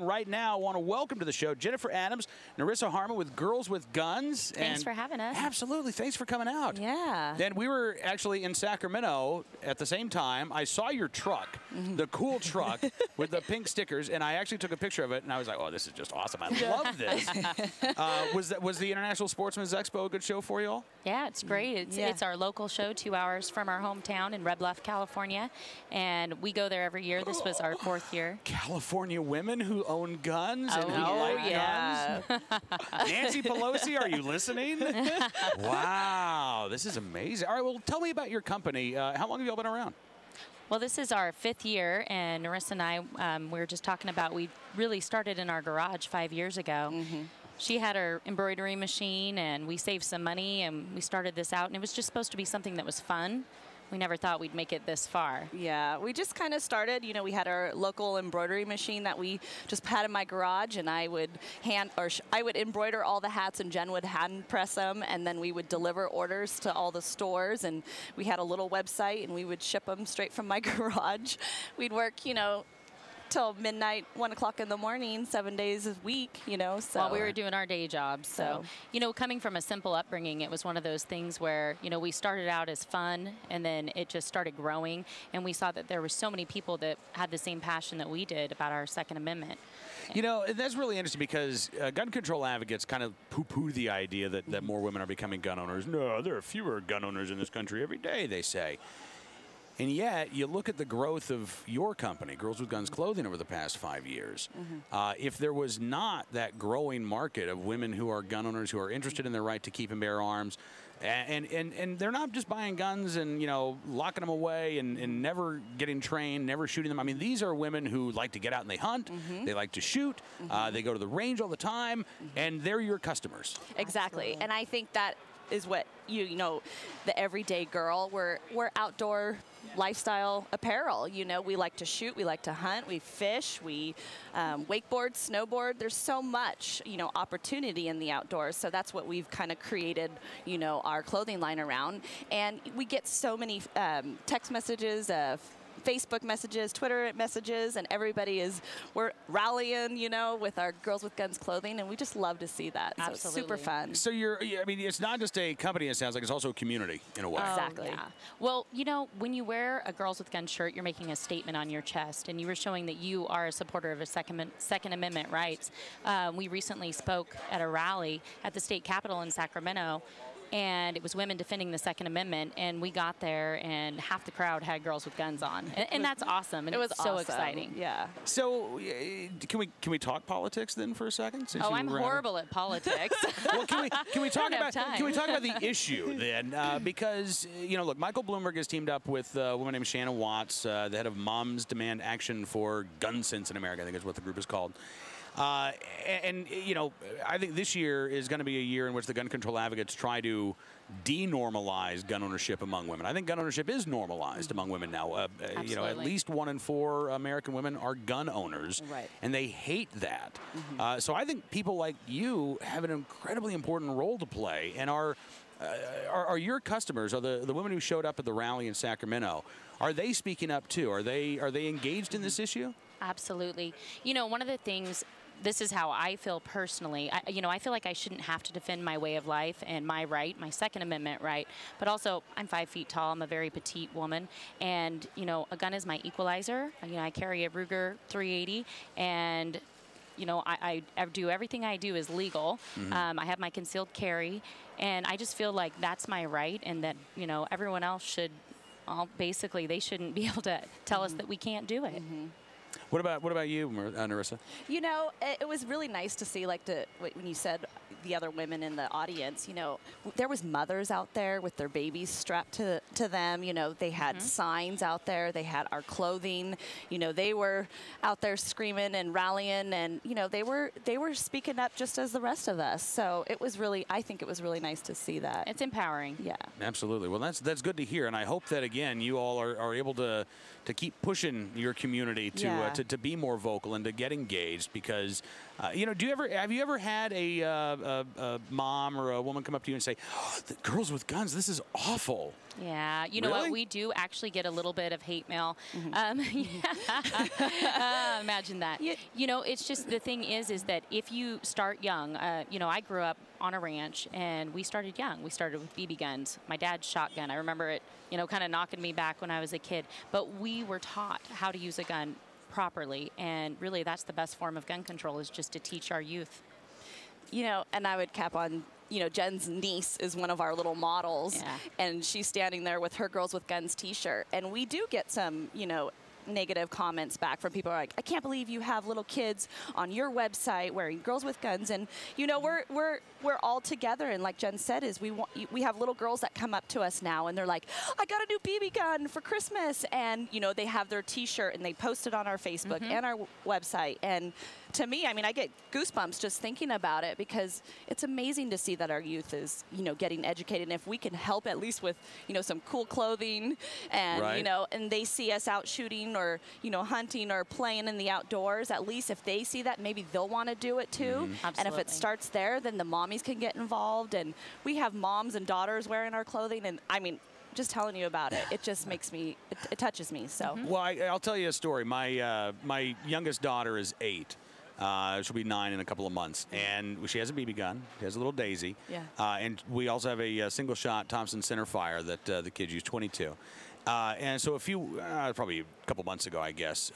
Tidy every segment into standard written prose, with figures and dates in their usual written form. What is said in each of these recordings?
Right now, I want to welcome to the show Jennifer Adams, Norissa Harmon with Girls with Guns. Thanks for having us. Absolutely. Thanks for coming out. Yeah. Then we were actually in Sacramento at the same time. I saw your truck, the cool truck with the pink stickers, and I actually took a picture of it, and I was like, oh, this is just awesome. I love this. Was the International Sportsman's Expo a good show for you all? Yeah, it's great. It's our local show, 2 hours from our hometown in Red Bluff, California, and we go there every year. This was our 4th year. California women who own guns and who like guns. Nancy Pelosi, are you listening? Wow, this is amazing. All right, well, tell me about your company. How long have you all been around? Well, this is our 5th year, and Norissa and I, we were just talking about, we really started in our garage 5 years ago. She had her embroidery machine, and we saved some money, and we started this out, and it was just supposed to be something that was fun. We never thought we'd make it this far. Yeah, we just kind of started, you know, we had our local embroidery machine that we just had in my garage, and I would I would embroider all the hats, and Jen would hand press them, and then we would deliver orders to all the stores, and we had a little website, and we would ship them straight from my garage. We'd work, you know, till midnight, 1 o'clock in the morning, 7 days a week, you know. So while we were doing our day jobs. So, you know, coming from a simple upbringing, it was one of those things where, you know, we started out as fun, and then it just started growing, and we saw that there were so many people that had the same passion that we did about our Second Amendment. You know, that's really interesting because gun control advocates kind of poo-poo the idea that more women are becoming gun owners. No, there are fewer gun owners in this country every day, they say. And yet, you look at the growth of your company, Girls with Guns Clothing, over the past 5 years. If there was not that growing market of women who are gun owners, who are interested in their right to keep and bear arms, and they're not just buying guns and, you know, locking them away and never getting trained, never shooting them. I mean, these are women who like to get out and they hunt, they like to shoot, they go to the range all the time, and they're your customers. Exactly. And I think that is what you know, the everyday girl, we're outdoor lifestyle apparel. You know, we like to shoot, we like to hunt, we fish, we wakeboard, snowboard. There's so much, you know, opportunity in the outdoors. So that's what we've kind of created, you know, our clothing line around. And we get so many text messages, Facebook messages, Twitter messages, and we're rallying, you know, with our Girls with Guns clothing, and we just love to see that. Absolutely. So it's super fun. So I mean, it's not just a company, it sounds like, it's also a community in a way. Exactly. Yeah. Well, you know, when you wear a Girls with Guns shirt, you're making a statement on your chest, and you were showing that you are a supporter of Second Amendment rights. We recently spoke at a rally at the state capitol in Sacramento, and it was women defending the Second Amendment, and we got there, and half the crowd had Girls with Guns on, and that's awesome, and it was so exciting. Yeah. So, can we talk politics then for a second? Since I'm horrible at politics. Well, can we talk about the issue then? Because, you know, look, Michael Bloomberg has teamed up with a woman named Shannon Watts, the head of Moms Demand Action for Gun Sense in America, I think is what the group is called. And, you know, I think this year is going to be a year in which the gun control advocates try to denormalize gun ownership among women. I think gun ownership is normalized among women now. You know, at least 1 in 4 American women are gun owners, and they hate that. So I think people like you have an incredibly important role to play, and are your customers, are the women who showed up at the rally in Sacramento, are they speaking up too? Are they engaged in this issue? Absolutely. You know, one of the things, this is how I feel personally. I feel like I shouldn't have to defend my way of life and my right, my Second Amendment right. But also, I'm 5 feet tall. I'm a very petite woman. And, you know, a gun is my equalizer. You know, I carry a Ruger 380. And, you know, I do everything I do is legal. I have my concealed carry. And I just feel like that's my right, and that, you know, everyone else should, basically, they shouldn't be able to tell us that we can't do it. What about you, Norissa? You know, it was really nice to see, like, when you said the other women in the audience, you know, there was mothers out there with their babies strapped to them. You know, they had signs out there. They had our clothing. You know, they were out there screaming and rallying, and, you know, they were speaking up just as the rest of us. So it was really, I think it was really nice to see that. It's empowering. Yeah. Absolutely. Well, that's good to hear, and I hope that, again, you all are able to keep pushing your community to be more vocal and to get engaged, because you know, have you ever had a a mom or a woman come up to you and say, oh, the Girls with Guns, this is awful? Yeah, you know Really? what? We do actually get a little bit of hate mail. Imagine that. Yeah. You know, it's just the thing is that if you start young, you know, I grew up on a ranch and we started young. We started with BB guns. My dad's shotgun. I remember it, you know, kind of knocking me back when I was a kid. But we were taught how to use a gun properly, and really that's the best form of gun control, is just to teach our youth. You know, and I would cap on, you know, Jen's niece is one of our little models, Yeah. and she's standing there with her Girls with Guns t-shirt. And we do get some, you know, negative comments back from people who are like, I can't believe you have little kids on your website wearing Girls with Guns. And, you know, we're all together. And like Jen said, is we have little girls that come up to us now and they're like, I got a new BB gun for Christmas. And, you know, they have their t-shirt and they post it on our Facebook and our website. And to me, I mean, I get goosebumps just thinking about it, because it's amazing to see that our youth is, you know, getting educated. And if we can help at least with, you know, some cool clothing and, you know, and they see us out shooting or, you know, hunting or playing in the outdoors, at least if they see that, maybe they'll want to do it too. And if it starts there, then the mommies can get involved. And we have moms and daughters wearing our clothing. And I mean, just telling you about it, it just makes me, it touches me. So. Well, I'll tell you a story. My youngest daughter is 8. She'll be 9 in a couple of months, and she has a BB gun. She has a little Daisy. Yeah. And we also have a single-shot Thompson centerfire that the kids use, 22. And so probably a couple months ago, I guess,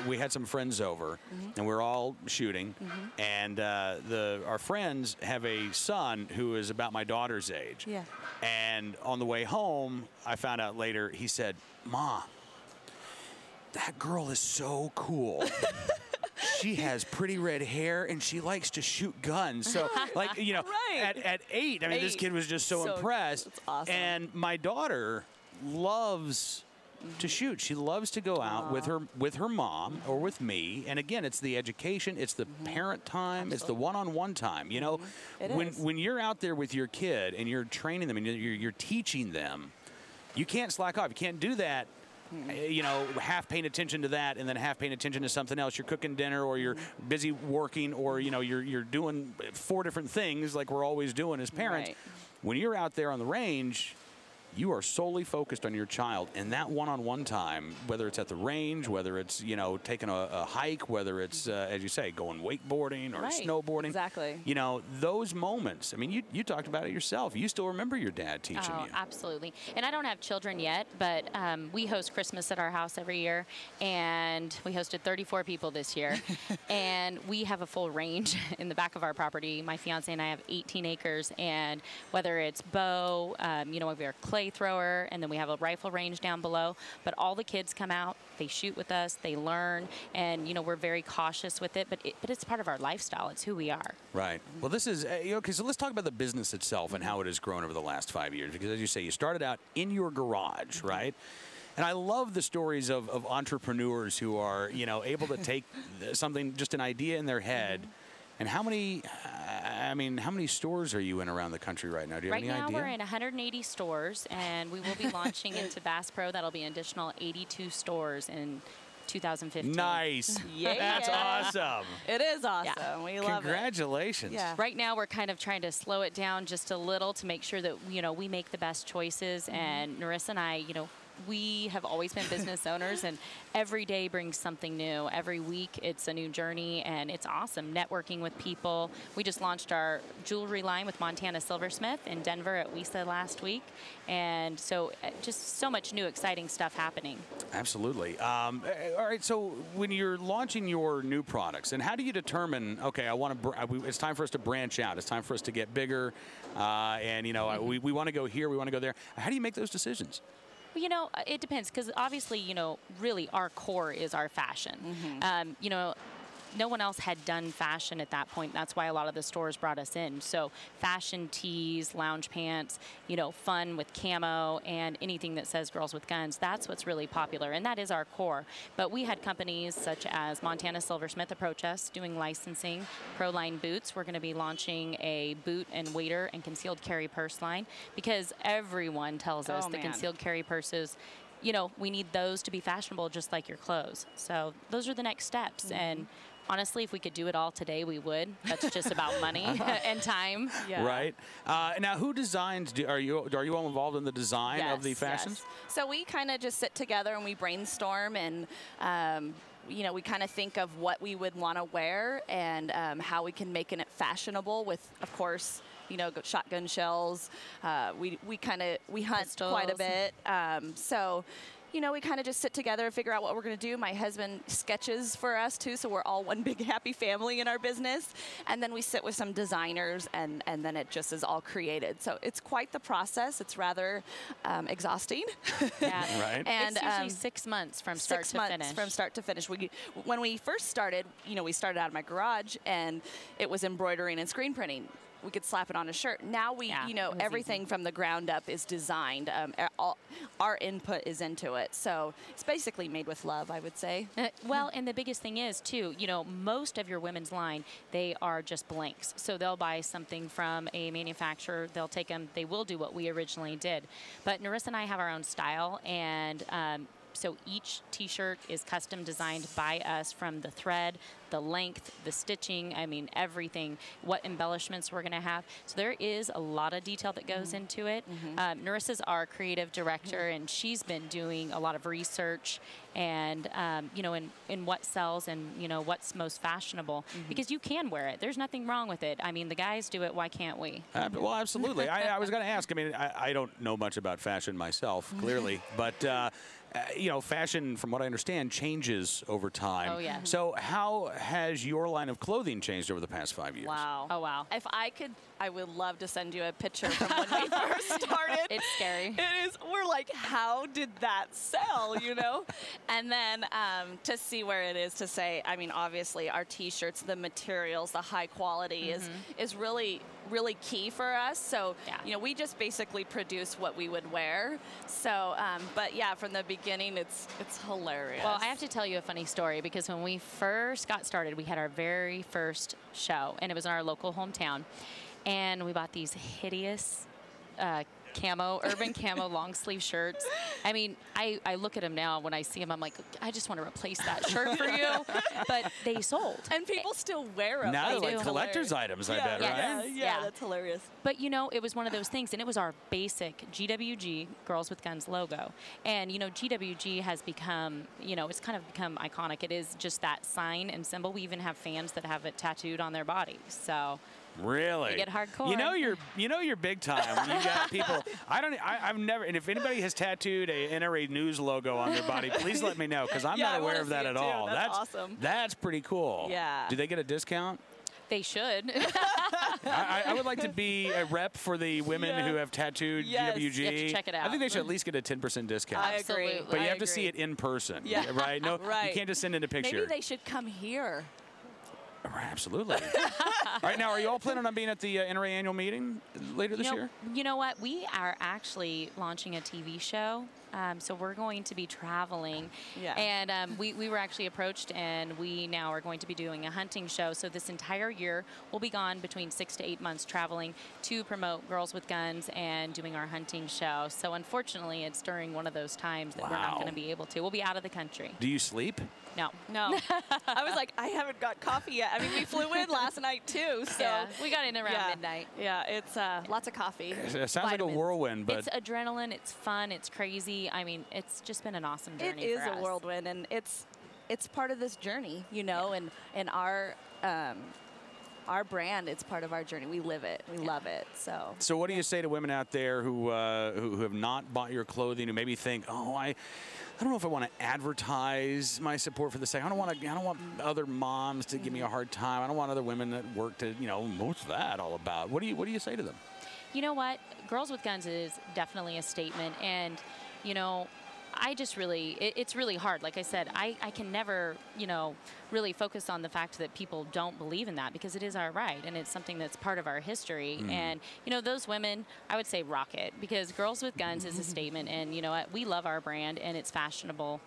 we had some friends over, and we were all shooting. And our friends have a son who is about my daughter's age. Yeah. And on the way home, I found out later, he said, Ma, that girl is so cool. She has pretty red hair and she likes to shoot guns. So, like, you know, at 8, I mean, this kid was just so impressed. That's awesome. And my daughter loves to shoot. She loves to go out with her mom or with me. And again, it's the education, it's the parent time, it's the one-on-one time. You know, when you're out there with your kid and you're training them and you're teaching them, you can't slack off. You can't do that. You know, half paying attention to that and then half paying attention to something else. You're cooking dinner, or you're busy working, or, you know, you're doing 4 different things like we're always doing as parents. When you're out there on the range, you are solely focused on your child, and that one-on-one time, whether it's at the range, whether it's, you know, taking a hike, whether it's, as you say, going wakeboarding or snowboarding. Exactly. You know, those moments, I mean, you talked about it yourself. You still remember your dad teaching you. Absolutely. And I don't have children yet, but we host Christmas at our house every year, and we hosted 34 people this year. And we have a full range in the back of our property. My fiance and I have 18 acres, and whether it's bow, you know, we have clay thrower, and then we have a rifle range down below. But all the kids come out, they shoot with us, they learn, and, you know, we're very cautious with it, but it's part of our lifestyle. It's who we are. Right. Well, this is, okay, so let's talk about the business itself and how it has grown over the last 5 years, because as you say, you started out in your garage, right? And I love the stories of entrepreneurs who are, you know, able to take something, just an idea in their head. And how many stores are you in around the country right now? Do you have any idea? Right now, we're in 180 stores, and we will be launching into Bass Pro. That'll be an additional 82 stores in 2015. Nice. Yeah. That's awesome. It is awesome. Yeah. We love it. Congratulations. Yeah. Right now, we're kind of trying to slow it down just a little to make sure that, you know, we make the best choices. And Norissa and I, you know, we have always been business owners, and every day brings something new. Every week it's a new journey, and it's awesome networking with people. We just launched our jewelry line with Montana Silversmith in Denver at WISA last week, and so just so much new exciting stuff happening. Absolutely. All right, so when you're launching your new products, and how do you determine, okay, it's time for us to branch out, it's time for us to get bigger, and, you know, we want to go here, we want to go there. How do you make those decisions? Well, you know, it depends, because obviously, you know, really our core is our fashion. You know, no one else had done fashion at that point. That's why a lot of the stores brought us in. So fashion tees, lounge pants, you know, fun with camo, and anything that says Girls with Guns, that's what's really popular, and that is our core. But we had companies such as Montana Silversmith approach us doing licensing. Proline Boots, we're going to be launching a boot and waiter and concealed carry purse line, because everyone tells us the concealed carry purses, you know, we need those to be fashionable just like your clothes. So those are the next steps. And honestly, if we could do it all today, we would. That's just about money and time. Yeah. Right. Now, who designs? Are you all involved in the design of the fashions? Yes. So we kind of just sit together and we brainstorm, and you know, we kind of think of what we would want to wear and how we can make it fashionable with, of course, you know, shotgun shells. We hunt Pistols. quite a bit. So, you know, we kind of just sit together and figure out what we're going to do. My husband sketches for us, too, so we're all one big happy family in our business. And then we sit with some designers, and then it just is all created. So it's quite the process. It's rather exhausting. Yeah. Right. And it's usually 6 months from start to finish. 6 months from start to finish. When we first started, you know, we started out of my garage, and it was embroidering and screen printing. We could slap it on a shirt. Now you know, everything from the ground up is designed. Our input is into it. So it's basically made with love, I would say. Well, and the biggest thing is, too, you know, most of your women's line, they are just blanks. So they'll buy something from a manufacturer. They'll take them. They will do what we originally did. But Norissa and I have our own style, and so each T-shirt is custom designed by us, from the thread, the length, the stitching, I mean, everything, what embellishments we're going to have. So there is a lot of detail that goes into it. Norissa's our creative director, and she's been doing a lot of research and, you know, in what sells and, you know, what's most fashionable, because you can wear it. There's nothing wrong with it. I mean, the guys do it. Why can't we? Well, absolutely. I was going to ask. I mean, I don't know much about fashion myself, clearly, but you know, fashion, from what I understand, changes over time. Oh, yeah. So how has your line of clothing changed over the past 5 years? Wow. Oh, wow. If I could, I would love to send you a picture from when we first started. It's scary. It is. We're like, how did that sell, you know? And then to see where it is, to say, I mean, obviously our T-shirts, the materials, the high quality is really key for us. So, you know, we just basically produce what we would wear. So, but yeah, from the beginning, it's hilarious. Well, I have to tell you a funny story, because when we first got started, we had our very first show, and it was in our local hometown. And we bought these hideous urban camo long sleeve shirts. I mean, I look at them now when I see them, I'm like, I just want to replace that shirt for you. But they sold. And people still wear them. Now they're like do. collector's items, I bet, right? Yeah, that's hilarious. But, you know, it was one of those things, and it was our basic GWG, Girls with Guns logo. And, you know, GWG has become, you know, it's kind of become iconic. It is just that sign and symbol. We even have fans that have it tattooed on their bodies. So really, you get hardcore. You know you're big time when you got people. I've never. And if anybody has tattooed a NRA news logo on their body, please let me know, because I'm not aware of that at all. That's awesome. That's pretty cool. Yeah. Do they get a discount? They should. I would like to be a rep for the women who have tattooed GWG. You have to check it out. I think they should at least get a 10% discount. I agree. Absolutely. But you have to see it in person, right? No, you can't just send in a picture. Maybe they should come here. Absolutely. All right, now, are you all planning on being at the NRA annual meeting later this year? You know what? We are actually launching a TV show. So we're going to be traveling. Yeah. And we were actually approached, and we now are going to be doing a hunting show. So this entire year, we'll be gone between 6 to 8 months traveling to promote Girls with Guns and doing our hunting show. So unfortunately, it's during one of those times that we're not going to be able to. We'll be out of the country. Do you sleep? No. I was like, I haven't got coffee yet. I mean, we flew in last night, too. So yeah, we got in around midnight. Yeah, it's lots of coffee. It sounds like a whirlwind, but it's adrenaline. It's fun. It's crazy. I mean, it's just been an awesome journey. It is for us. a whirlwind, and it's part of this journey, you know, and our brand, it's part of our journey. We live it. We love it. So what do you say to women out there who have not bought your clothing, who maybe think, oh, I don't know if I want to advertise my support for the site. I don't want other moms to give me a hard time. I don't want other women at work to, you know, what's that all about? What do you say to them? You know what? Girls with Guns is definitely a statement, and you know, I just really, it's really hard. Like I said, I can never, you know, really focus on the fact that people don't believe in that, because it is our right, and it's something that's part of our history. And, you know, those women, I would say rock it, because Girls with Guns is a statement, and you know what? We love our brand, and it's fashionable.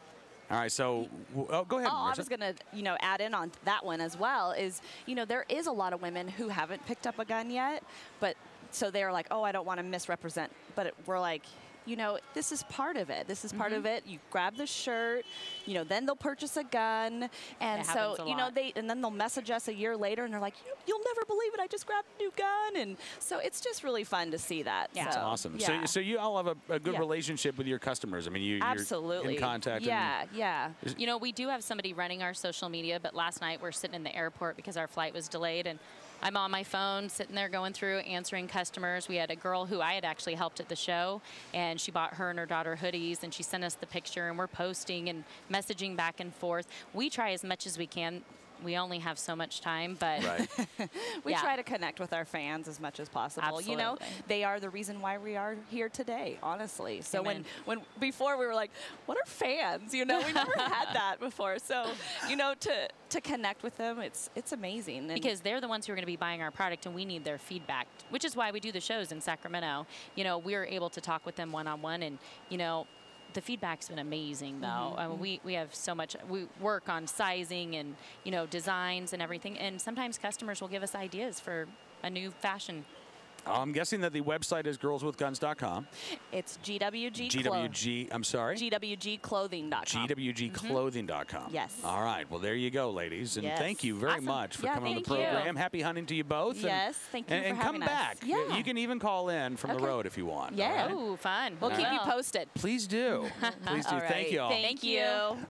All right, so go ahead. I was going to, you know, add in on that one as well. Is, you know, there is a lot of women who haven't picked up a gun yet, but so they're like, oh, I don't want to misrepresent. But we're like, you know, this is part of it. This is part of it. You grab the shirt, you know, then they'll purchase a gun. And so, you know, and then they'll message us a year later and they're like, you'll never believe it. I just grabbed a new gun. And so it's just really fun to see that. Yeah. That's awesome. Yeah. So you all have a good relationship with your customers. I mean, you're in contact. Yeah. You know, we do have somebody running our social media, but last night we're sitting in the airport because our flight was delayed, and I'm on my phone sitting there going through answering customers. We had a girl who I had actually helped at the show, and she bought her and her daughter hoodies, and she sent us the picture, and we're posting and messaging back and forth. We try as much as we can. We only have so much time, but we try to connect with our fans as much as possible. Absolutely. You know, they are the reason why we are here today, honestly. So Amen. when before we were like, what are fans? You know, we never had that before. So, you know, to connect with them, it's amazing. And because they're the ones who are going to be buying our product, and we need their feedback, which is why we do the shows in Sacramento. You know, we're able to talk with them one-on-one, and, you know, the feedback's been amazing, though. I mean, we have so much. We work on sizing and, you know, designs and everything. And sometimes customers will give us ideas for a new fashion. I'm guessing that the website is girlswithguns.com. It's I'm sorry? GWGclothing.com. GWGclothing.com. Yes. All right. Well, there you go, ladies. And thank you very much for coming on the thank you. program. Happy hunting to you both. Yes, thank you for and having come us. back. Yeah. You can even call in from the road if you want. Yeah. All right? Ooh, fun. We'll keep you posted. Please do. Please do. All right. Thank you all. Thank you.